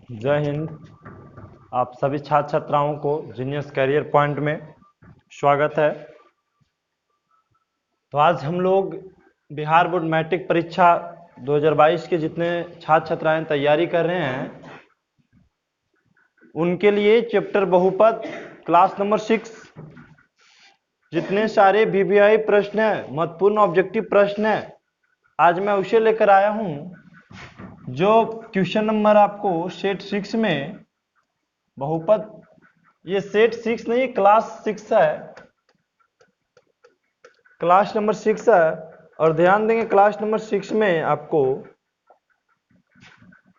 जय हिंद। आप सभी छात्र छात्राओं को जीनियस करियर पॉइंट में स्वागत है। तो आज हम लोग बिहार बोर्ड मैट्रिक परीक्षा 2022 के जितने छात्र छात्राएं तैयारी कर रहे हैं उनके लिए चैप्टर बहुपद क्लास नंबर 6 जितने सारे वीवीआई प्रश्न हैं, महत्वपूर्ण ऑब्जेक्टिव प्रश्न हैं, आज मैं उसे लेकर आया हूं। जो क्वेश्चन नंबर आपको सेट 6 में बहुपद, ये सेट 6 नहीं क्लास 6 है, क्लास नंबर 6 है। और ध्यान देंगे क्लास नंबर 6 में आपको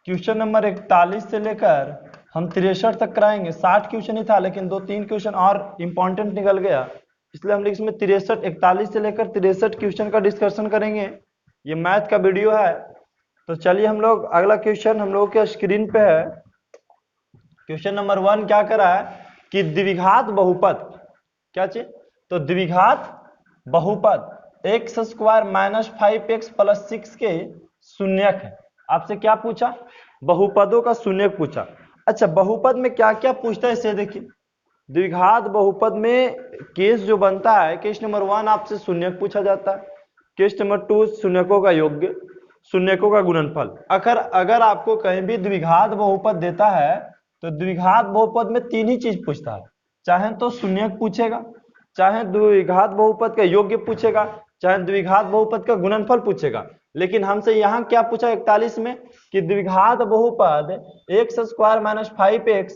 क्वेश्चन नंबर 41 से लेकर हम 63 तक कराएंगे। 60 क्वेश्चन ही था लेकिन 2-3 क्वेश्चन और इम्पोर्टेंट निकल गया, इसलिए हम इसमें 41 से लेकर 63 क्वेश्चन का डिस्कशन करेंगे। ये मैथ का वीडियो है। तो चलिए हम लोग अगला क्वेश्चन हम लोग के स्क्रीन पे है। क्वेश्चन नंबर 1 क्या करा है कि द्विघात बहुपद, क्या चीज? तो द्विघात बहुपद x² - 5x + 6 के शून्यक है। आपसे क्या पूछा? बहुपदों का शून्यक पूछा। अच्छा, बहुपद में क्या क्या पूछता है इसे देखिए। द्विघात बहुपद में केस जो बनता है, केस नंबर 1 आपसे शून्यक पूछा जाता है, केस नंबर 2 शून्यकों का योग्य, शून्यकों का गुणनफल। अगर आपको कहीं भी द्विघात बहुपद देता है तो द्विघात बहुपद में 3 ही चीज पूछता है, चाहे तो शून्यक पूछेगा, चाहे द्विघात बहुपद का योग्य पूछेगा, चाहे द्विघात बहुपद का गुणनफल पूछेगा। लेकिन हमसे यहाँ क्या पूछा 41 में कि द्विघात बहुपद x² - 5x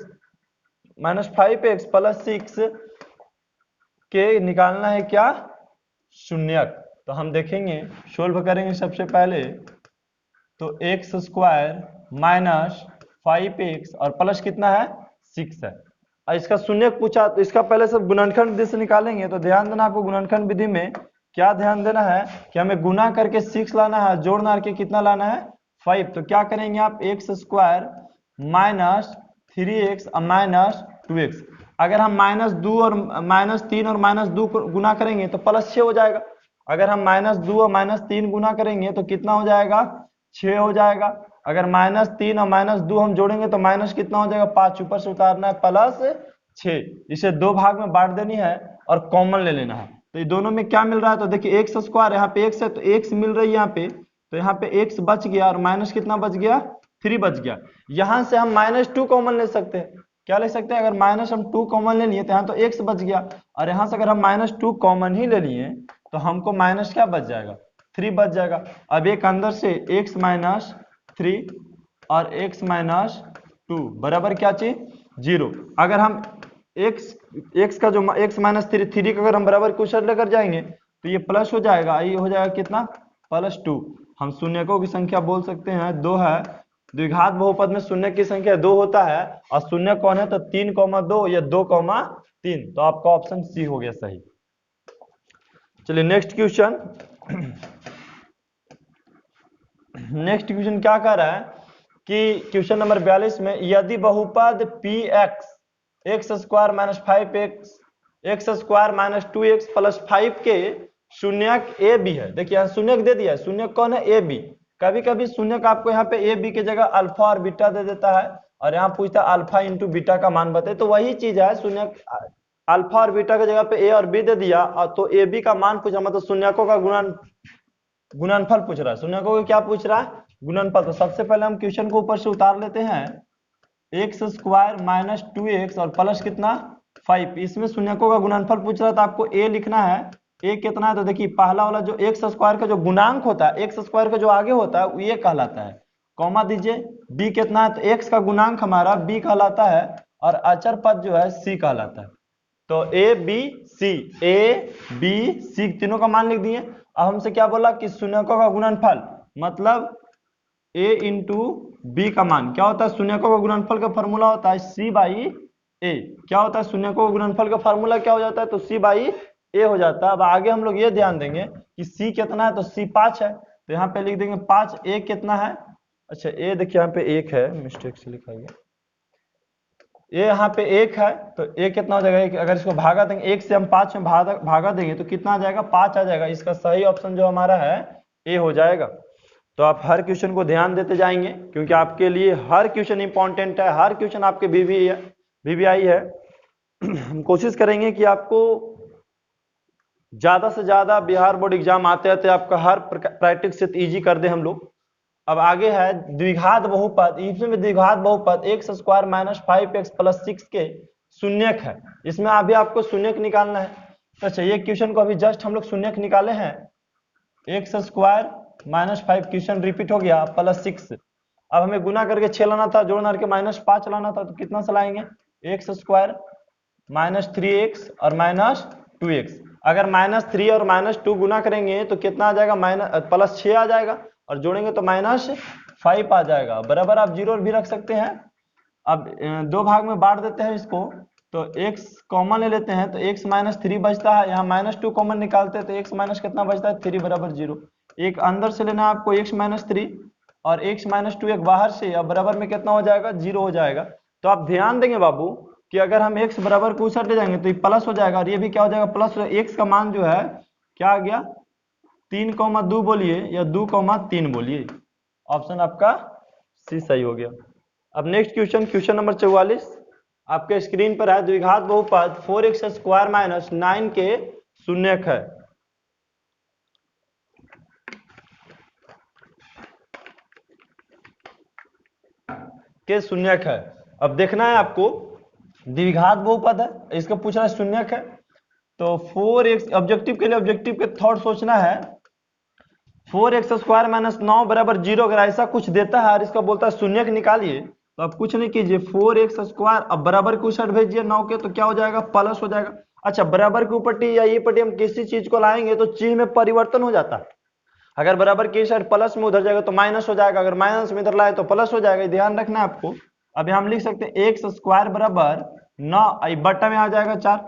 + 6 के निकालना है क्या? शून्यक। तो हम देखेंगे, सोल्व करेंगे सबसे पहले। तो x² - 5x और प्लस कितना है? 6 है। और इसका शून्यक पूछा तो इसका पहले सब गुणनखंड विधि से निकालेंगे। तो ध्यान देना, आपको गुणनखंड विधि में क्या ध्यान देना है कि हमें गुना करके 6 लाना है, जोड़ करके कितना लाना है? 5। तो क्या करेंगे आप? x² - 3x - 2x। अगर हम -2 और -3 और -2 गुना करेंगे तो +6 हो जाएगा। अगर हम -2 और -3 गुना करेंगे तो कितना हो जाएगा? 6 हो जाएगा। अगर -3 और -2 हम जोड़ेंगे तो माइनस कितना हो जाएगा? 5। ऊपर से उतारना है +6। इसे 2 भाग में बांट देनी है और कॉमन ले लेना है। तो ये दोनों में क्या मिल रहा है? तो देखिए x², यहाँ पे x है तो x मिल रही है यहाँ पे, तो यहाँ पे x बच गया और माइनस कितना बच गया? 3 बच गया। यहाँ से हम -2 कॉमन ले सकते हैं। क्या ले सकते हैं? अगर माइनस हम 2 कॉमन ले लिए तो यहाँ तो x बच गया, और यहाँ से अगर हम -2 कॉमन ही ले लिए तो हमको माइनस क्या बच जाएगा? 3 बच जाएगा। अब एक अंदर से x - 3 और x - 2 बराबर क्या चीज? 0। अगर हम x का जो x - 3 का अगर हम बराबर क्वेश्चन लेकर जाएंगे तो ये प्लस हो जाएगा, ये हो जाएगा कितना? +2। हम शून्यकों की संख्या बोल सकते हैं 2 है। द्विघात बहुपद में शून्य की संख्या 2 होता है, और शून्य कौन है? तो 3,2 या 2,3। तो आपका ऑप्शन सी हो गया सही। चलिए नेक्स्ट क्वेश्चन। नेक्स्ट क्वेश्चन क्या कह रहा है कि क्वेश्चन नंबर 42 में यदि बहुपद px x² - 5x x² - 2x + 5 के शून्यक a b है। देखिए यहाँ शून्यक दे दिया है, शून्यक कौन है? a b। कभी कभी शून्यक आपको यहाँ पे a b की जगह अल्फा और बीटा दे देता है, और यहाँ पूछता है अल्फा इंटू बीटा का मान बताए। तो वही चीज है, शून्यक अल्फा और बीटा की जगह पे a और b दे दिया, और तो a b का मान पूछा, मतलब शून्यकों का गुणनफल पूछ रहा है। शून्यकों को क्या पूछ रहा है? गुणनफल। तो सबसे पहले हम क्वेश्चन को ऊपर से उतार लेते हैं। x² - 2x और प्लस कितना? 5। इसमें शून्यकों का गुणनफल पूछ रहा है तो आपको a लिखना है। a कितना है? तो देखिए पहला वाला जो x² का जो गुणांक होता है, x² का जो आगे होता है वो ये कहलाता है, कॉमा दीजिए। b कितना है? तो x का गुणांक हमारा b कहलाता है, और अचर पद जो है c कहलाता है। तो a b c तीनों का मान लिख दिए। अब हमसे क्या बोला कि शून्यकों का गुणनफल, मतलब a इंटू बी का मान क्या होता है? शून्यकों का गुणनफल का फॉर्मूला होता है c/a। क्या होता है? शून्यकों का गुणनफल का फॉर्मूला क्या हो जाता है? तो c/a हो जाता है। अब आगे हम लोग ये ध्यान देंगे कि c कितना है? तो c 5 है, तो यहाँ पे लिख देंगे 5। a कितना है? अच्छा a देखिए यहाँ पे 1 है, मिस्टेक से लिखा गया। ये यहाँ पे 1 है तो a कितना हो जाएगा? अगर इसको भागा देंगे, 1 से हम 5 में भागा देंगे तो कितना आ जाएगा? 5 आ जाएगा। इसका सही ऑप्शन जो हमारा है ए हो जाएगा। तो आप हर क्वेश्चन को ध्यान देते जाएंगे, क्योंकि आपके लिए हर क्वेश्चन इंपॉर्टेंट है, हर क्वेश्चन आपके VVI है। हम कोशिश करेंगे कि आपको ज्यादा से ज्यादा बिहार बोर्ड एग्जाम आते आते आपका हर प्रैक्टिस से इजी कर दे हम लोग। अब आगे है द्विघात बहुपद। इसमें द्विघात बहुपद x square minus 5x plus 6 के शून्यक है। इसमें अभी आपको शून्यक निकालना है। तो चाहिए क्वेश्चन को अभी जस्ट हम लोग शून्यक निकाले हैं। X square minus 5 question repeat हो गया प्लस 6। अब हमें गुना करके 6 लाना था, जोड़ करके माइनस 5 लाना था, तो कितना से लाएंगे एक्स स्क्वायर माइनस 3x और माइनस 2x। अगर माइनस 3 और माइनस 2 गुना करेंगे तो कितना आ जाएगा, माइनस प्लस 6 आ जाएगा, और जोड़ेंगे तो माइनस 5 आ जाएगा। बराबर आप जीरो भी रख सकते हैं। अब दो भाग में बांट देते हैं इसको, तो x कॉमन ले लेते हैं, तो x माइनस 3 बचता है। यहाँ माइनस 2 कॉमन निकालते हैं तो x माइनस कितना बचता है 3 बराबर 0। एक अंदर से लेना है आपको x माइनस 3 और x माइनस 2 एक बाहर से, अब बराबर में कितना हो जाएगा 0 हो जाएगा। तो आप ध्यान देंगे बाबू कि अगर हम x बराबर को उस साइड ले जाएंगे तो ये प्लस हो जाएगा, और ये भी क्या हो जाएगा प्लस। x का मान जो है क्या आ गया 3,2 बोलिए या 2,3 बोलिए। ऑप्शन आपका सी सही हो गया। अब नेक्स्ट क्वेश्चन नंबर 44 आपके स्क्रीन पर है। द्विघात बहुपद 4x स्क्वायर माइनस 9 के शून्यक है। के शून्यक है। अब देखना है आपको, द्विघात बहुपद है, इसका पूछ रहा है शून्यक है। तो 4x ऑब्जेक्टिव के लिए ऑब्जेक्टिव के थॉट सोचना है। 4x स्क्वायर माइनस 9 बराबर 0 अगर ऐसा कुछ देता है और इसका बोलता है शून्यक निकालिए, तो आप कुछ नहीं कीजिए 4x स्क्वायर, अब बराबर के उस साइड भेजिए 9 के, तो क्या हो जाएगा प्लस हो जाएगा। अच्छा, बराबर की ऊपर या ये पट्टी हम किसी चीज को लाएंगे तो चिन्ह में परिवर्तन हो जाता है। अगर बराबर की साइड प्लस में उधर जाएगा तो माइनस हो जाएगा, अगर माइनस में इधर लाए तो प्लस हो जाएगा, ध्यान रखना है आपको। अभी हम लिख सकते हैं एक्स स्क्वायर बराबर 9, बट्टा में आ जाएगा 4।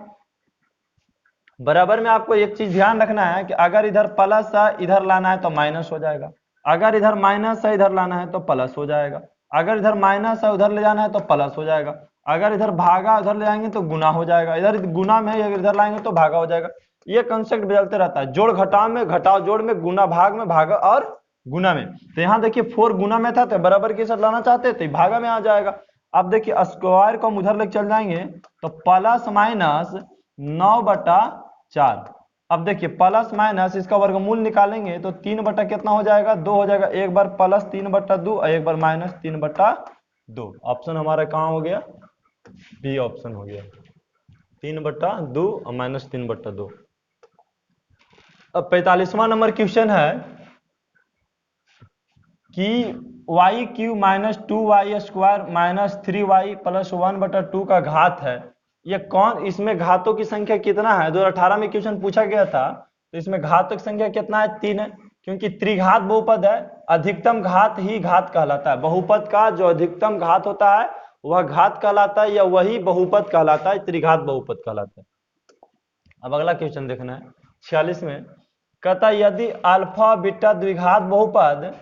बराबर में आपको एक चीज ध्यान रखना है कि अगर इधर प्लस है इधर लाना है तो माइनस हो जाएगा, अगर इधर माइनस है इधर लाना है तो प्लस हो जाएगा, अगर इधर माइनस है उधर ले जाना है तो प्लस हो जाएगा, अगर इधर भागा उधर ले जाएंगे तो गुना हो जाएगा, इधर गुना में अगर इधर लाएंगे तो भागा हो जाएगा। ये कंसेप्ट बदलते रहता है, जोड़ घटाव में घटाव जोड़ में, गुना भाग में भागा और गुना में। तो यहाँ देखिए 4 गुना में था तो बराबर के साथ लाना चाहते थे भागा में आ जाएगा। अब देखिए स्क्वायर को हम उधर लेके चल जाएंगे तो प्लस माइनस 9/4। अब देखिए प्लस माइनस इसका वर्गमूल निकालेंगे तो 3 कितना हो जाएगा 2 हो जाएगा। एक बार प्लस 3/2 और एक बार माइनस 3/2। ऑप्शन हमारा कहाँ हो गया, बी ऑप्शन हो गया, 3/2 और माइनस 3/2। अब 45वां नंबर क्वेश्चन है कि y q minus 2y square minus 3y plus 1/2 का घात है। ये कौन, इसमें घातों की संख्या कितना है, 2018 में क्वेश्चन पूछा गया था। तो इसमें घातों की संख्या कितना है 3 है, क्योंकि त्रिघात बहुपद है, अधिकतम घात ही घात कहलाता है। बहुपद का जो अधिकतम घात होता है वह घात कहलाता है या वही बहुपद कहलाता है, त्रिघात बहुपद कहलाता है। अब अगला क्वेश्चन देखना है 46 में, कहता यदि अल्फा बीटा द्विघात बहुपद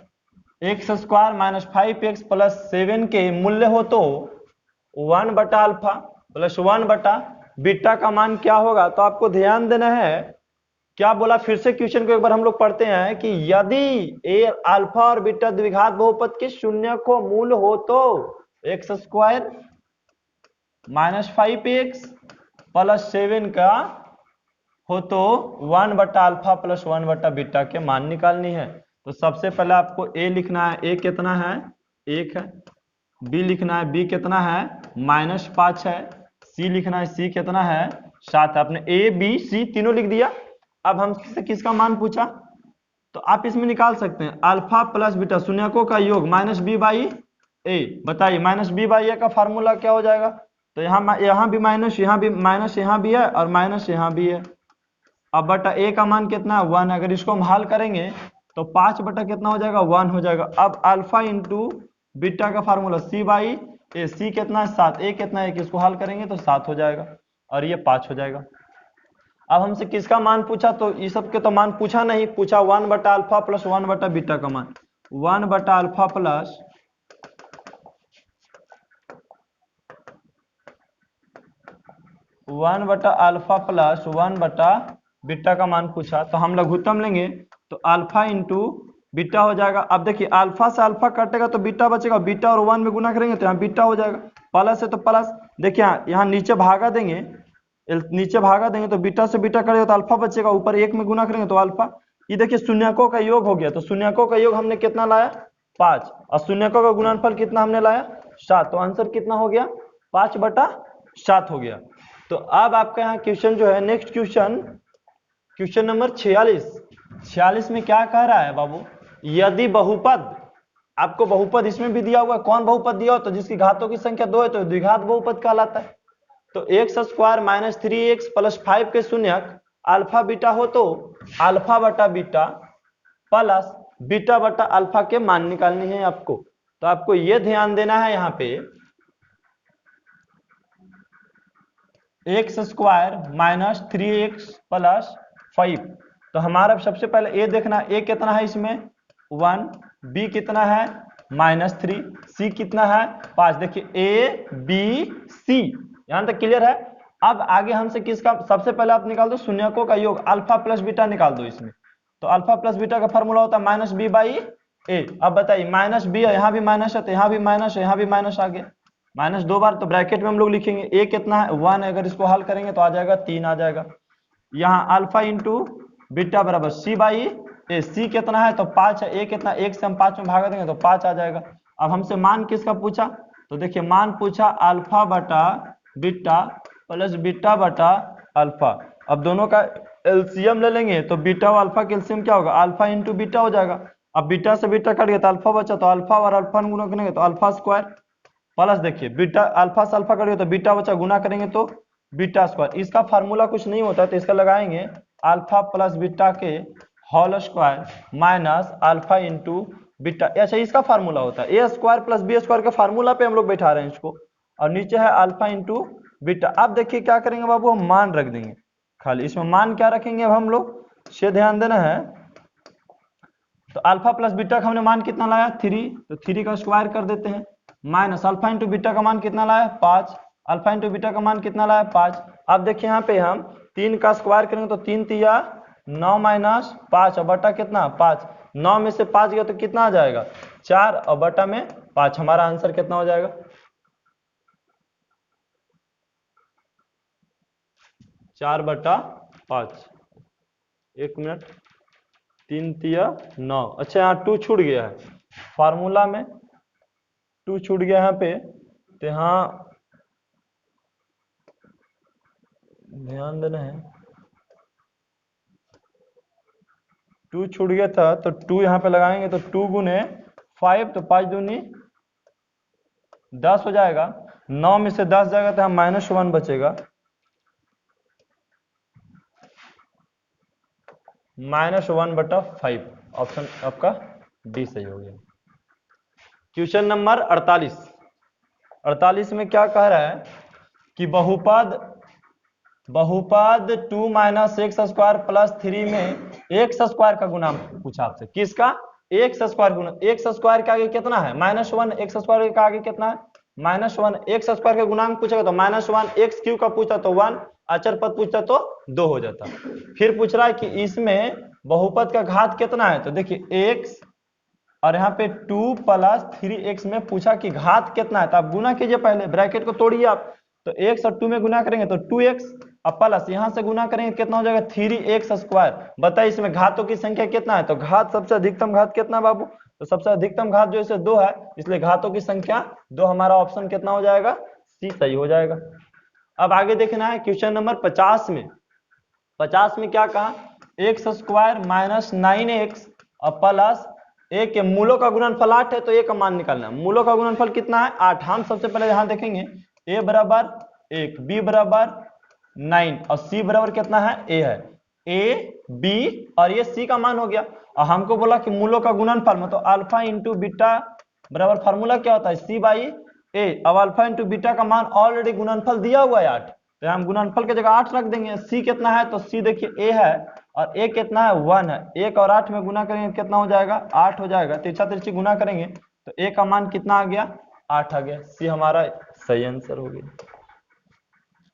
x square minus 5x plus 7 के मूल्य हो तो 1/अल्फा प्लस 1/बीटा का मान क्या होगा। तो आपको ध्यान देना है, क्या बोला फिर से क्वेश्चन को एक बार हम लोग पढ़ते हैं कि यदि ए अल्फा और बीटा द्विघात बहुपद के शून्य को मूल हो तो x square minus 5x plus 7 का हो तो 1/अल्फा प्लस 1/बीटा के मान निकालनी है। तो सबसे पहले आपको ए लिखना है, ए कितना है 1 है, बी लिखना है बी कितना है -5 है, सी लिखना है सी कितना है 7 है। आपने ए बी सी तीनों लिख दिया। अब हमसे किसका मान पूछा, तो आप इसमें निकाल सकते हैं अल्फा प्लस बीटा शून्यकों का योग -b/a। बताइए -b/a का फार्मूला क्या हो जाएगा। तो यहाँ भी माइनस, यहाँ भी है और माइनस यहाँ भी है। अब बटा a का मान कितना है 1। अगर इसको हम हल करेंगे तो 5 बटा कितना हो जाएगा 1 हो जाएगा। अब अल्फा इंटू बीटा का फार्मूला c/a, c कितना है 7, a कितना है 1, इसको हल करेंगे तो 7 हो जाएगा और ये 5 हो जाएगा। अब हमसे किसका मान पूछा, तो ये सब के तो मान पूछा नहीं, पूछा 1/अल्फा प्लस 1/बीटा का मान। 1/अल्फा प्लस 1/बीटा का मान पूछा। तो हम लघुत्तम लेंगे तो अल्फा इंटू बीटा हो जाएगा। अब देखिए अल्फा से अल्फा कटेगा तो बीटा बचेगा, बीटा और 1 में गुना करेंगे तो यहाँ बीटा हो जाएगा, प्लस है तो प्लस। देखिए यहाँ नीचे भागा देंगे, नीचे भागा देंगे तो बीटा से बीटा करेगा तो अल्फा बचेगा, ऊपर 1 में गुना करेंगे तो अल्फा। ये देखिए शून्यकों का योग हो गया, तो शून्यकों का योग हमने कितना लाया 5, और शून्यकों का गुणनफल कितना हमने लाया 7, तो आंसर कितना हो गया 5/7 हो गया। तो अब आपका यहाँ क्वेश्चन जो है नेक्स्ट क्वेश्चन नंबर 46 में क्या कह रहा है बाबू, यदि बहुपद, आपको बहुपद इसमें भी दिया हुआ है, कौन बहुपद दिया हो तो जिसकी घातों की संख्या 2 है तो द्विघात बहुपद कहलाता है। तो x² माइनस 3x प्लस 5 के शून्यक अल्फा बीटा हो तो अल्फा बटा बीटा प्लस बीटा बटा अल्फा के मान निकालनी है आपको। तो आपको यह ध्यान देना है यहाँ पे x² माइनस 3x प्लस 5। तो हमारा सबसे पहले ए देखना, ए कितना है इसमें 1, बी कितना है -3, सी कितना है 5। देखिए ए बी सी यहां तक क्लियर है। अब आगे हमसे किसका, सबसे पहले आप निकाल दो शून्यकों का योग, अल्फा प्लस बीटा निकाल दो इसमें। तो अल्फा प्लस बीटा का फॉर्मूला होता है -b/a। अब बताइए माइनस बी है, यहाँ भी माइनस है तो यहाँ भी माइनस है, यहाँ भी माइनस आ गया, माइनस 2 बार, तो ब्रैकेट में हम लोग लिखेंगे ए कितना है 1, अगर इसको हल करेंगे तो आ जाएगा 3 आ जाएगा। यहाँ अल्फा इंटू बीटा बराबर c/a, सी कितना है तो 5 है, ए कितना 1 से हम 5 में भागा देंगे तो 5 आ जाएगा। अब हमसे मान किसका पूछा, तो देखिए मान पूछा अल्फा बटा बीटा प्लस बीटा बटा अल्फा। अब दोनों का एलसीएम ले लेंगे तो बीटा और अल्फा का एलसीएम क्या होगा, अल्फा इंटू बीटा हो जाएगा। अब बीटा से बीटा कट गया तो अल्फा बचा, तो अल्फा और अल्फा गुना करेंगे तो अल्फा स्क्वायर प्लस, देखिए बीटा अल्फा से अल्फा कट गया तो बीटा बचा, गुना करेंगे तो बीटा स्क्वायर। इसका फार्मूला कुछ नहीं होता तो इसका लगाएंगे अल्फा प्लस बीटा के whole square minus alpha into beta. अच्छा इसका फार्मूला होता है a² प्लस b² के फार्मूला पे हम लोग बैठा रहे हैं इसको, और नीचे है अल्फा इंटू बीटा। अब देखिए क्या करेंगे बाबू, हम मान रख देंगे खाली, इसमें मान क्या रखेंगे अब हम लोग से ध्यान देना है। तो अल्फा प्लस बीटा का हमने मान कितना लाया 3, तो 3 का स्क्वायर कर देते हैं, माइनस अल्फा इंटू बीटा का मान कितना लाया 5, अल्फा इंटू बीटा का मान कितना लाया 5। अब देखिए यहाँ पे हम 3 का स्क्वायर करेंगे तो 3 तिया 9 माइनस 5 और बटा कितना 5, 9 में से 5 गया तो कितना आ जाएगा 4 और बटा में 5। हमारा आंसर कितना हो जाएगा 4/5। 1 मिनट, 3 तिया 9। अच्छा यहाँ 2 छूट गया है फार्मूला में, 2 छूट गया यहाँ पे, तो यहाँ ध्यान देना है 2 छूट गया था तो 2 यहाँ पे लगाएंगे तो 2 गुने 5 तो 5 दूनी 10 हो जाएगा, 9 में से 10 जाएगा तो यहाँ -1 बचेगा, -1/5। ऑप्शन आपका डी सही हो गया। क्वेश्चन नंबर 48 में क्या कह रहा है कि बहुपद 2 माइनस x² प्लस 3 में x² का गुना पूछा आपसे, किसका x² गुना, x² के आगे कितना है -1, x² के आगे कितना है -1, x² के गुणांक पूछेगा तो -1, x³ का पूछा तो 1, अचर पद पूछता तो 2 हो जाता। फिर पूछ रहा है कि इसमें बहुपद का घात कितना है, तो देखिए x और यहाँ पे 2 प्लस 3x में पूछा कि घात कितना है, तो आप गुना कीजिए, पहले ब्रैकेट को तोड़िए आप, तो x और 2 में गुना करेंगे तो 2x और प्लस यहाँ से गुना करेंगे कितना हो जाएगा 3x²। बताइए इसमें घातों की संख्या कितना है, तो घात सबसे अधिकतम घात कितना बाबू, तो सबसे अधिकतम घात जो इसे 2 है, इसलिए घातों की संख्या 2, हमारा ऑप्शन कितना हो जाएगा सी सही हो जाएगा। अब आगे देखना है क्वेश्चन नंबर 50 में। 50 में क्या कहा, x² माइनस 9x और प्लस a के मूलों का गुणनफल 8 है तो a का मान निकालना है। मूलों का गुणनफल कितना है 8। हम सबसे पहले यहाँ देखेंगे a बराबर 1, b बराबर 9 और c बराबर कितना है a है, a b और ये c का मान हो गया। और हमको बोला कि मूलों का गुणनफल मतलब अल्फा इंटू बीटा बराबर फार्मूला क्या होता है c/a। अब अल्फा इंटू बीटा का मान ऑलरेडी गुणनफल दिया हुआ है 8, तो हम गुणनफल की जगह 8 रख देंगे। c कितना है तो c देखिए a है और a कितना है 1 है, 1 और 8 में गुना करेंगे कितना हो जाएगा 8 हो जाएगा, तिरछा तिरछी गुना करेंगे तो a का मान कितना आ गया 8 आ गया, c हमारा सही आंसर हो गया।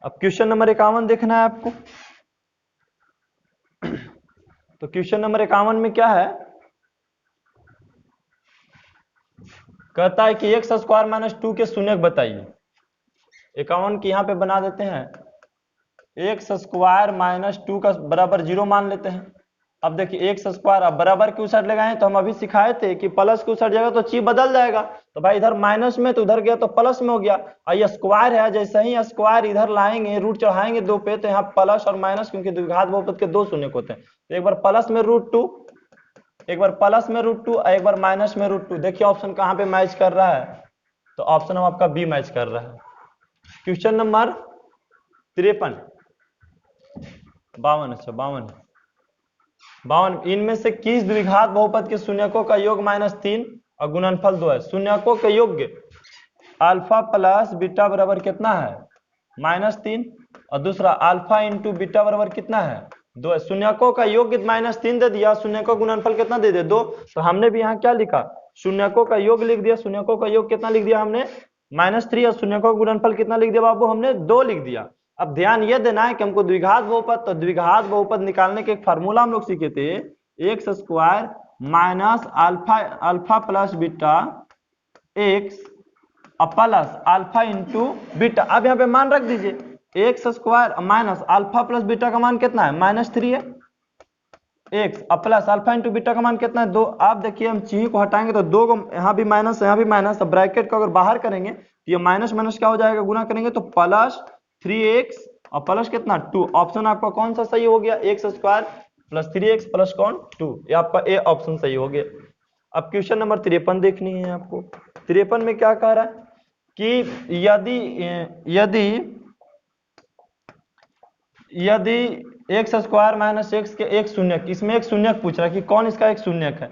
अब क्वेश्चन नंबर 51 देखना है आपको। तो क्वेश्चन नंबर 51 में क्या है कहता है कि एक्स स्क्वायर माइनस 2 के शून्यक बताइए। 51 की यहाँ पे बना देते हैं, एक्स स्क्वायर माइनस 2 का बराबर 0 मान लेते हैं। अब देखिए एक्स स्क्वायर, अब बराबर की उस साइड लगाए तो हम अभी सिखाए थे कि प्लस की उस साइड जाएगा तो चिन्ह बदल जाएगा, तो भाई इधर माइनस में तो उधर गया तो प्लस में हो गया। और ये स्क्वायर है, जैसे ही स्क्वायर इधर लाएंगे रूट चढ़ाएंगे 2 पे तो यहाँ प्लस और माइनस, क्योंकि द्विघात बहुपद के 2 शून्य होते हैं, तो एक बार प्लस में √2, एक बार प्लस में √2 और एक बार माइनस में √2। देखिए ऑप्शन कहाँ पे मैच कर रहा है, तो ऑप्शन आपका बी मैच कर रहा है। क्वेश्चन नंबर 53, 52, अच्छा 52, इनमें से किस द्विघात बहुपद के शून्यकों का योग -3 और गुणनफल 2 है? शून्यकों के योग अल्फा प्लस बीटा बराबर कितना है? -3, और दूसरा अल्फा इंटू बीटा बराबर कितना है? 2 है। शून्यकों का योग -3 दे दिया, शून्यकों का गुणनफल कितना दे दिया? 2। तो हमने भी यहाँ क्या लिखा? शून्यकों का योग लिख दिया। शून्यकों का योग कितना लिख दिया हमने? -3, और शून्यकों का गुणनफल कितना लिख दिया बाबू? हमने 2 लिख दिया। अब ध्यान ये देना है कि हमको द्विघात बहुपद, तो द्विघात बहुपद निकालने के एक फार्मूला हम लोग सीखे थे, x square minus alpha plus beta x plus alpha into beta. अब यहाँ पे मान रख दीजिए, x square minus alpha plus beta का मान कितना है? -3 है। X plus alpha into beta का मान कितना है? 2। आप देखिए हम चिन्ह को हटाएंगे तो 2 को यहाँ भी माइनस, यहाँ भी माइनस, तो ब्रैकेट को अगर बाहर करेंगे तो ये माइनस माइनस क्या हो जाएगा? गुना करेंगे तो प्लस 3x और प्लस कितना? 2। ऑप्शन आपका कौन सा सही हो गया? X square plus 3x plus कौन? 2। ये आपका ए ऑप्शन सही हो गया। अब क्वेश्चन नंबर 53 देखनी है आपको। 53 में क्या कह रहा है कि यदि एक्स स्क्वायर माइनस एक्स के एक शून्यक, इसमें एक शून्यक पूछ रहा है कि कौन इसका एक शून्यक है,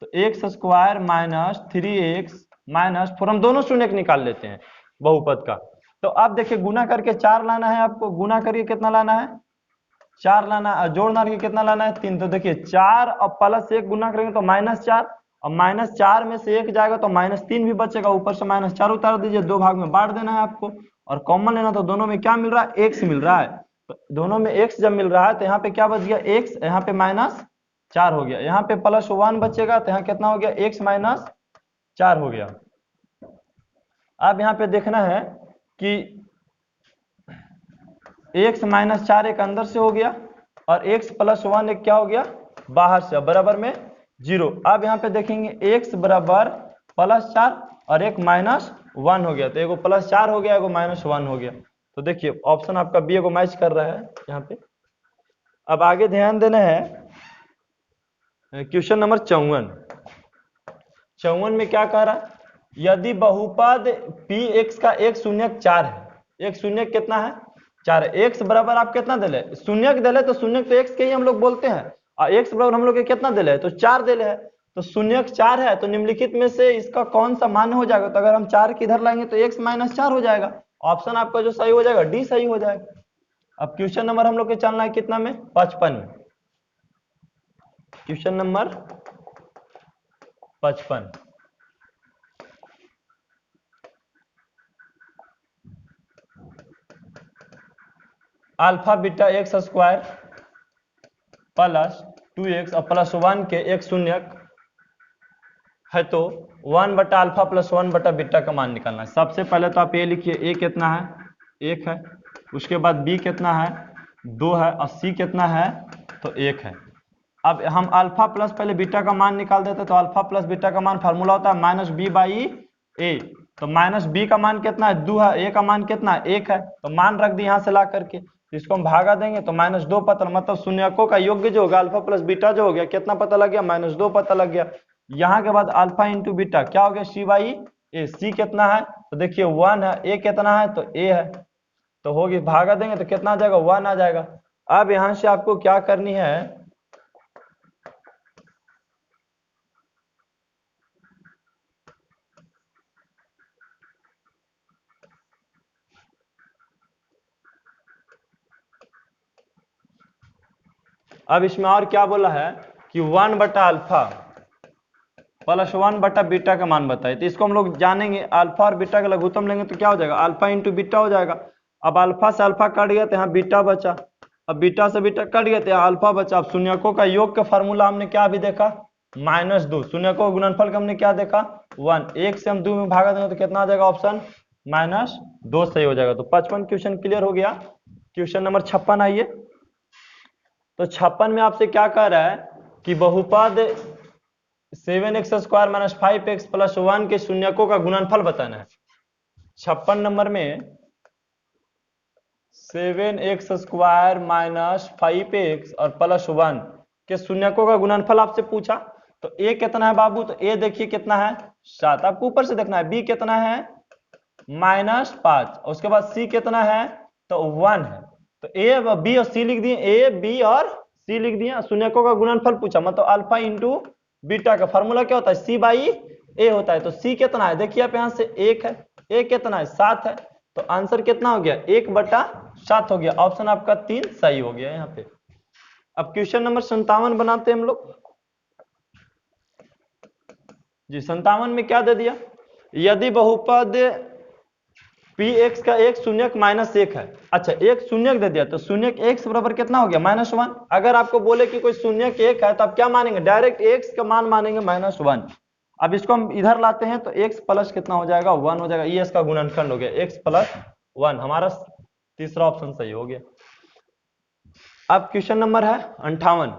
तो x square minus 3x minus 4, हम दोनों शून्यक निकाल लेते हैं बहुपद का। तो आप देखिए गुना करके 4 लाना है आपको, गुना करके कितना लाना है? 4 लाना है, जोड़ना करके कितना लाना है? 3। तो देखिए 4 और प्लस 1 गुना करेंगे तो -4, और -4 में से 1 जाएगा तो -3 भी बचेगा, ऊपर से -4 उतार दीजिए, 2 भाग में बांट देना है आपको, और कॉमन लेना, तो दोनों में क्या मिल रहा है? x मिल रहा है। तो दोनों में x जब मिल रहा है तो यहाँ पे क्या बच गया? x, यहाँ पे -4 हो गया, यहाँ पे +1 बचेगा, तो यहाँ कितना हो गया? x - 4 हो गया। अब यहाँ पे देखना है कि x - 4 एक अंदर से हो गया और x + 1 एक क्या हो गया? बाहर से, बराबर में 0। अब यहाँ पे देखेंगे x बराबर +4 और एक -1 हो गया, तो एगो +4 हो गया, एगो -1 हो गया। तो देखिए ऑप्शन आपका बी को मैच कर रहा है यहाँ पे। अब आगे ध्यान देना है, क्वेश्चन नंबर 54 में क्या कह रहा है? यदि बहुपद px का एक शून्यक 4 है, एक शून्यक कितना है? 4 है। x बराबर आप कितना दिले? शून्यक दिले, तो शून्यक तो x के ही हम लोग बोलते हैं, और x बराबर हम लोग के कितना दिले? तो 4 दिले है। तो शून्यक 4 है, तो निम्नलिखित में से इसका कौन सा मान्य हो जाएगा? तो अगर हम 4 की इधर लाएंगे तो x - 4 हो जाएगा। ऑप्शन आपका जो सही हो जाएगा डी सही हो जाएगा। अब क्वेश्चन नंबर हम लोग के चलना है कितना में? 55 में। Question number 55, alpha beta x square plus 2x और +1 के एक शून्यक है, तो 1/अल्फा प्लस 1/बीटा का मान निकालना है। सबसे पहले तो आप ये लिखिए, a कितना है? 1 है। उसके बाद b कितना है? 2 है, और c कितना है? तो 1 है। अब हम अल्फा प्लस पहले बीटा का मान निकाल देते, तो अल्फा प्लस बीटा का मान फार्मूला होता है -b/a। तो -b का मान कितना है? 2 है। a का मान कितना है? 1 है। तो मान रख दी यहाँ से ला करके, इसको हम भागा देंगे तो -2 पता, मतलब शून्यकों का योग्य जो होगा अल्फा प्लस बीटा जो हो गया, कितना पता लग गया? -2 पता लग गया। यहाँ के बाद अल्फा इंटू बीटा क्या हो गया? c/a। c कितना है? तो देखिए 1 है। a कितना है? तो a है। तो होगी, भागा देंगे तो कितना आ जाएगा? 1 आ जाएगा। अब यहाँ से आपको क्या करनी है, अब इसमें और क्या बोला है कि 1/अल्फा प्लस 1/बीटा का मान बताए, तो इसको हम लोग जानेंगे। अल्फा और बीटा का लघुत्तम लेंगे तो क्या हो जाएगा? अल्फा इंटू बीटा हो जाएगा। अब अल्फा से अल्फा कट गया तो यहाँ बीटा बचा, अब बीटा से बीटा कट गया तो यहाँ अल्फा बचा। अब शून्यकों का योग का फार्मूला हमने क्या अभी देखा? -2। शून्य को गुणनफल का हमने क्या देखा 1। 1 से हम 2 में भागा देंगे तो कितना आ जाएगा ऑप्शन -2 सही हो जाएगा। तो 55 क्वेश्चन क्लियर हो गया। क्वेश्चन नंबर 56 आइए। तो 56 में आपसे क्या कह रहा है कि बहुपद 7x² - 5x + 1 के शून्यकों का गुणनफल बताना है। 56 नंबर में 7x² - 5x और +1 के शून्यकों का गुणनफल आपसे पूछा। तो a कितना है बाबू, तो a देखिए कितना है 7, आपको ऊपर से देखना है। b कितना है -5, उसके बाद c कितना है तो 1 है। तो a b और c लिख दिए, a b और c लिख दिए। शून्यकों का गुणनफल पूछा, मतलब अल्फा इंटू बीटा का फॉर्मूला क्या होता है c/a होता है। तो c कितना है देखिए आप, यहाँ से 1 है, a कितना है 7 है, तो आंसर कितना हो गया 1/7 हो गया। ऑप्शन आपका 3 सही हो गया यहाँ पे। अब क्वेश्चन नंबर 57 बनाते हैं हम लोग जी। 57 में क्या दे दिया, यदि बहुपद px का एक शून्यक -1 है। अच्छा, एक शून्यक दे दिया, तो शून्यक x बराबर कितना हो गया -1। अगर आपको बोले कि कोई शून्यक 1 है तो आप क्या मानेंगे, डायरेक्ट x का मान मानेंगे -1। अब इसको हम इधर लाते हैं तो x प्लस कितना हो जाएगा 1 हो जाएगा। ये इसका गुणनखंड हो गया x + 1, हमारा तीसरा ऑप्शन सही हो गया। अब क्वेश्चन नंबर है 58।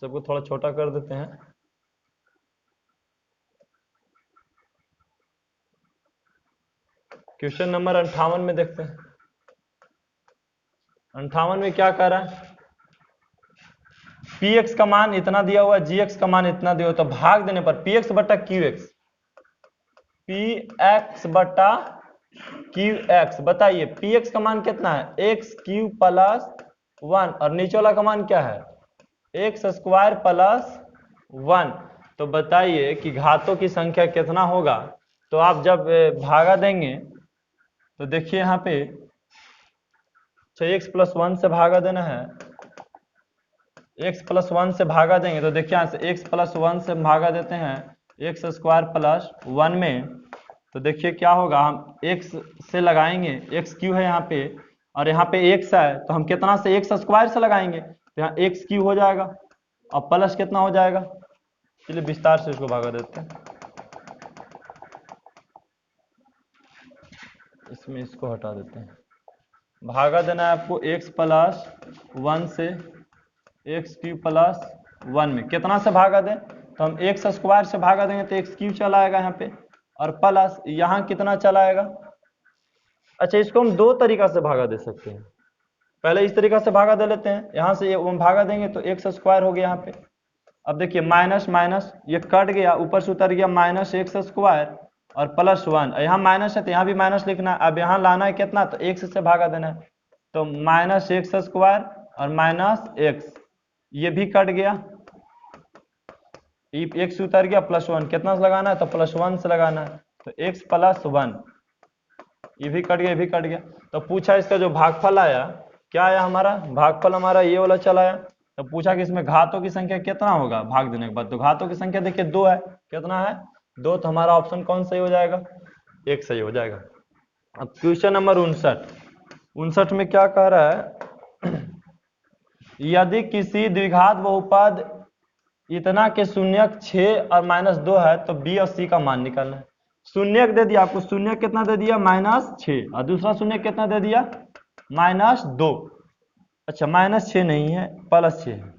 सबको थोड़ा छोटा कर देते हैं। क्वेश्चन नंबर 58 में देखते हैं। 58 में क्या कह रहा है, px का मान इतना दिया हुआ है, gx का मान इतना दिया हुआ, तो भाग देने पर px बटा qx, px बटा qx, बताइए px का मान कितना है x³ + 1 और नीचे वाला का मान क्या है x² + 1। तो बताइए कि घातों की संख्या कितना होगा। तो आप जब भागा देंगे तो देखिए यहाँ पे x + 1 से भागा देना है, x + 1 से भागा देंगे तो देखिए यहाँ से x + 1 से भागा देते हैं x² + 1 में, तो देखिए क्या होगा, हम x से लगाएंगे, x³ है यहाँ पे और यहाँ पे x है, तो हम कितना से x² से लगाएंगे तो यहाँ x³ हो जाएगा और प्लस कितना हो जाएगा। चलिए विस्तार से इसको भागा देते हैं, इसमें इसको हटा देते हैं। भागा देना है आपको x + 1 से x³ + 1 में, कितना से भागा दें तो हम x² से भागा देंगे तो x³ चला आएगा यहाँ पे और प्लस यहाँ कितना चला आएगा। अच्छा, इसको हम दो तरीका से भागा दे सकते हैं। पहले इस तरीका से भागा दे लेते हैं, यहाँ से हम भागा देंगे तो x² हो गया यहाँ पे। अब देखिए माइनस माइनस ये कट गया, ऊपर से उतर गया -x² और +1, यहाँ माइनस है तो यहाँ भी माइनस लिखना है। अब यहाँ लाना है कितना, तो x से भागा देना है, तो -x² और -x, ये भी कट गया, x उतर गया, +1 कितना से लगाना है तो +1 से लगाना है, तो x + 1, ये भी कट गया, ये भी कट गया। तो पूछा इसका जो भागफल आया, क्या आया हमारा भागफल, हमारा ये वाला चला आया। तो पूछा कि इसमें घातों की संख्या कितना होगा भाग देने के बाद, तो घातों की संख्या देखिए 2 है, कितना है 2, तो हमारा ऑप्शन कौन सही हो जाएगा 1 सही हो जाएगा। अब क्वेश्चन नंबर 59 में क्या कह रहा है, यदि किसी द्विघात बहुपद इतना के शून्यक 6 और -2 है तो b और c का मान निकालना है। शून्यक दे दिया आपको, शून्यक कितना दे दिया -6 और दूसरा शून्यक कितना दे दिया -2। अच्छा, -6 नहीं है +6 है।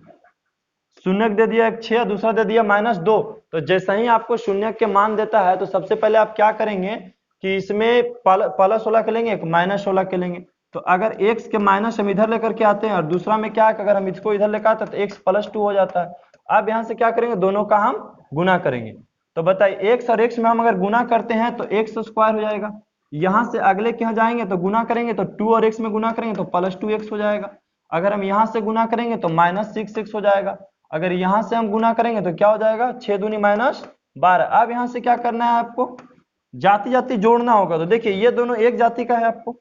शून्यक दे दिया 6 और दूसरा दे दिया -2। तो जैसे ही आपको शून्यक के मान देता है तो सबसे पहले आप क्या करेंगे कि इसमें प्लस वाला के लेंगे, एक माइनस वाला के लेंगे। तो अगर x के माइनस हम इधर लेकर के आते हैं और दूसरा में क्या है, अगर हम इसको इधर लेकर आते हैं तो x + 2 हो जाता है। अब यहाँ से क्या करेंगे, दोनों का हम गुना करेंगे। तो बताइए x और x में हम अगर गुना करते हैं तो x² हो जाएगा। यहाँ से अगले के यहाँ जाएंगे तो गुना करेंगे तो 2 और x में गुना करेंगे तो +2x हो जाएगा। अगर हम यहाँ से गुना करेंगे तो -6x हो जाएगा। अगर यहाँ से हम गुना करेंगे तो क्या हो जाएगा 6 दूनी -12। अब यहाँ से क्या करना है आपको, जाति जाति जोड़ना होगा। तो देखिए ये दोनों एक जाति का है आपको,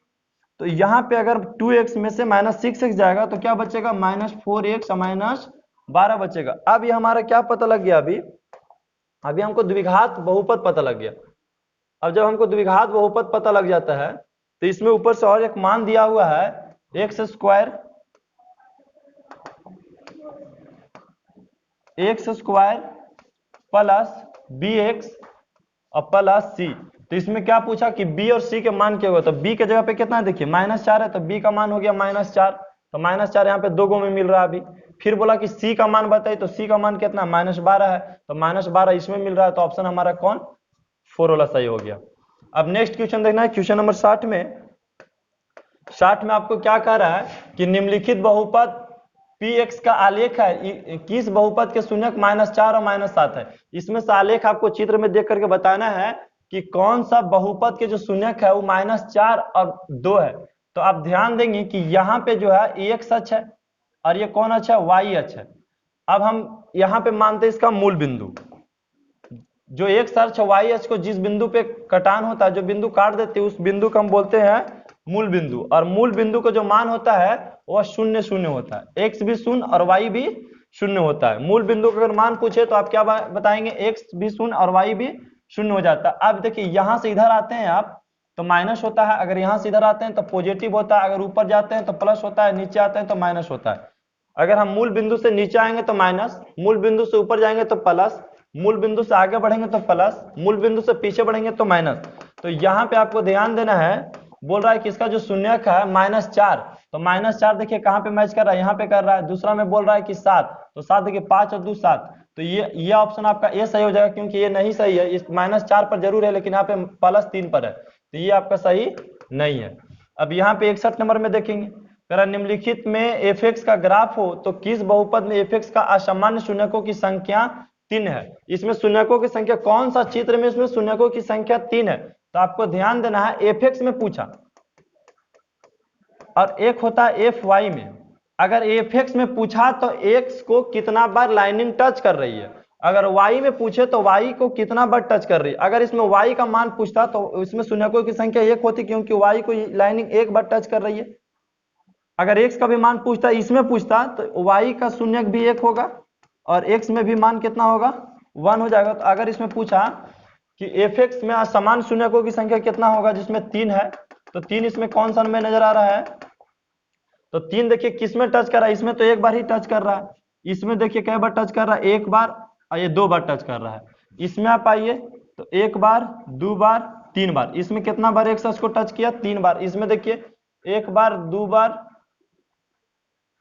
तो यहाँ पे अगर 2x में से -6x जाएगा तो क्या बचेगा -4x और -12 बचेगा। अब ये हमारा क्या पता लग गया, अभी हमको द्विघात बहुपद पता लग गया। अब जब हमको द्विघात बहुपद पता लग जाता है तो इसमें ऊपर से और एक मान दिया हुआ है x² x square plus b x और प्लस सी। तो इसमें क्या पूछा कि बी और सी के मान क्या होगा, तो बी के जगह पे कितना है देखिए -4 है, तो बी का मान हो गया -4, तो -4 यहाँ पे दो गो में मिल रहा है अभी। फिर बोला कि सी का मान बताइए, तो सी का मान कितना -12 है, तो -12 इसमें मिल रहा है, तो ऑप्शन हमारा कौन 4 वाला सही हो गया। अब नेक्स्ट क्वेश्चन देखना है, क्वेश्चन नंबर 60 में। 60 में आपको क्या कह रहा है कि निम्नलिखित बहुपद Px का आलेख है, किस बहुपद के शून्यक -4 और -7 है। इसमें से आलेख आपको चित्र में देख करके बताना है कि कौन सा बहुपद के जो शून्यक है वो -4 और 2 है। तो आप ध्यान देंगे कि यहाँ पे जो है x अक्ष है और ये कौन अक्ष है, y अक्ष है। अब हम यहाँ पे मानते हैं इसका मूल बिंदु, जो x अक्ष y अक्ष को जिस बिंदु पे कटान होता है, जो बिंदु काट देते हैं, उस बिंदु को हम बोलते हैं मूल बिंदु। और मूल बिंदु का जो मान होता है वह 0 0 होता है, x भी 0 और y भी 0 होता है। मूल बिंदु का अगर मान पूछे तो आप क्या बताएंगे, x भी 0 और y भी 0 हो जाता है। अब देखिए यहां से इधर आते हैं आप तो माइनस होता है, अगर यहां से इधर आते हैं तो पॉजिटिव होता है, अगर ऊपर जाते हैं तो प्लस होता है, नीचे आते हैं तो माइनस होता है। अगर हम मूल बिंदु से नीचे आएंगे तो माइनस, मूल बिंदु से ऊपर जाएंगे तो प्लस, मूल बिंदु से आगे बढ़ेंगे तो प्लस, मूल बिंदु से पीछे बढ़ेंगे तो माइनस। तो यहाँ पे आपको ध्यान देना है, बोल रहा है कि इसका जो शून्यक है -4, तो -4 देखिए कहाँ पे मैच कर रहा है, यहाँ पे कर रहा है। दूसरा में बोल रहा है कि 7, तो 7 देखिए 5 और 2 7, तो ये ऑप्शन आपका ए सही हो जाएगा, क्योंकि ये नहीं सही है, इस -4 पर जरूर है लेकिन यहाँ पे +3 पर है, तो ये आपका सही नहीं है। अब यहाँ पे 61 नंबर में देखेंगे, निम्नलिखित में f(x) का ग्राफ हो तो किस बहुपद में f(x) का असामान्य शून्यकों की संख्या 3 है। इसमें शून्यकों की संख्या कौन सा चित्र में इसमें शून्यकों की संख्या 3 है, तो आपको ध्यान देना है f(x) में पूछा और एक होता है fy में। अगर f(x) में पूछा तो x को कितना बार लाइनिंग टच कर रही है, अगर y में पूछे तो y को कितना बार टच कर रही है। अगर इसमें y का मान पूछता तो इसमें शून्यकों की संख्या 1 होती, क्योंकि y को लाइनिंग एक बार टच कर रही है। अगर x का भी मान पूछता, इसमें पूछता तो y का शून्यक भी 1 होगा और x में भी मान कितना होगा 1 हो जाएगा। तो अगर इसमें पूछा कि f(x) में असमान शून्यकों की संख्या कितना होगा, जिसमें 3 है, तो 3 इसमें कौन सा में नजर आ रहा है, तो 3 देखिए किस में टच कर रहा है, इसमें तो एक बार ही टच कर रहा है, इसमें देखिए कई बार टच कर रहा है, एक बार और ये 2 बार टच कर रहा है। इसमें आप आइए तो 1 बार 2 बार 3 बार, इसमें कितना बार x को टच किया 3 बार, इसमें देखिए 1 बार 2 बार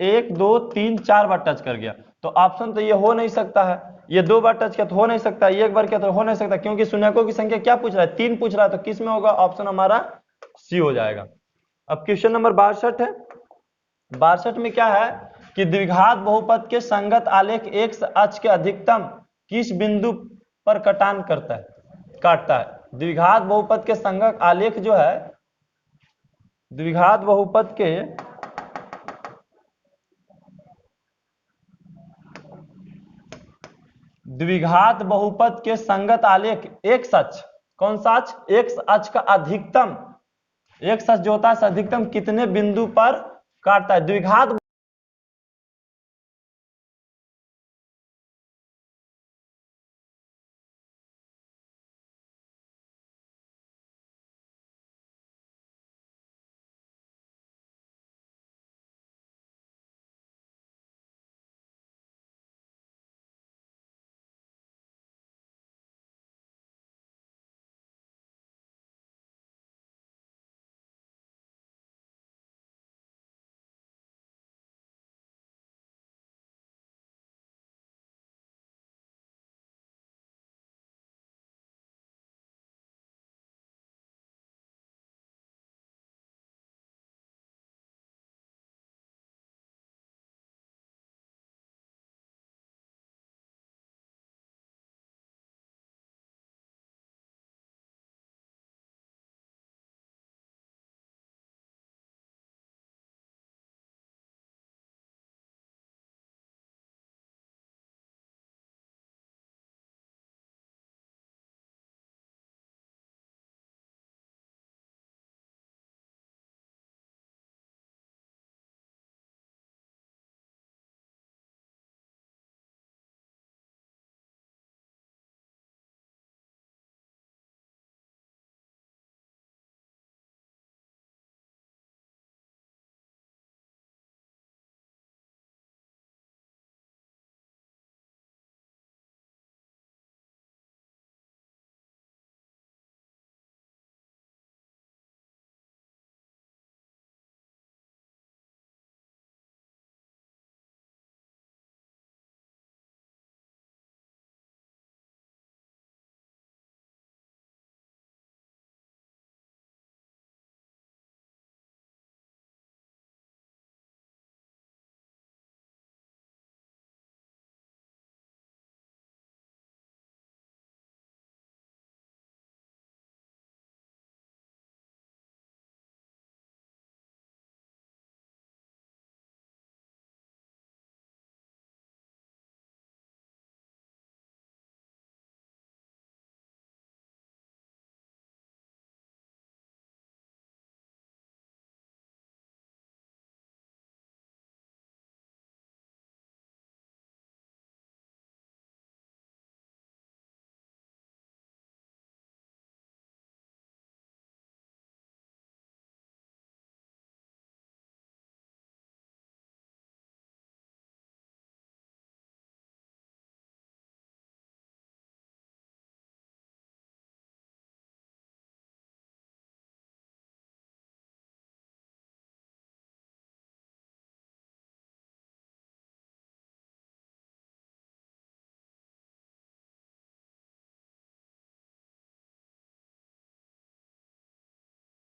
1 2 3 4 बार टच कर गया। तो ऑप्शन तो ये हो नहीं सकता है, ये 2 बार टच किया तो हो नहीं सकता, ये 1 बार किया तो हो नहीं सकता, क्योंकि शून्यकों की संख्या क्या पूछ रहा है 3 पूछ रहा है, तो किस में होगा, ऑप्शन हमारा सी हो जाएगा। अब क्वेश्चन नंबर 62 है। 62 में क्या है कि द्विघात बहुपद के संगत आलेख x अक्ष के अधिकतम किस बिंदु पर कटान काटता है। द्विघात बहुपद के संगत आलेख जो है, द्विघात बहुपद के संगत आलेख x अक्ष, कौन सा अक्ष, x अक्ष का अधिकतम, x अक्ष जो होता है अधिकतम कितने बिंदु पर काटता है। द्विघात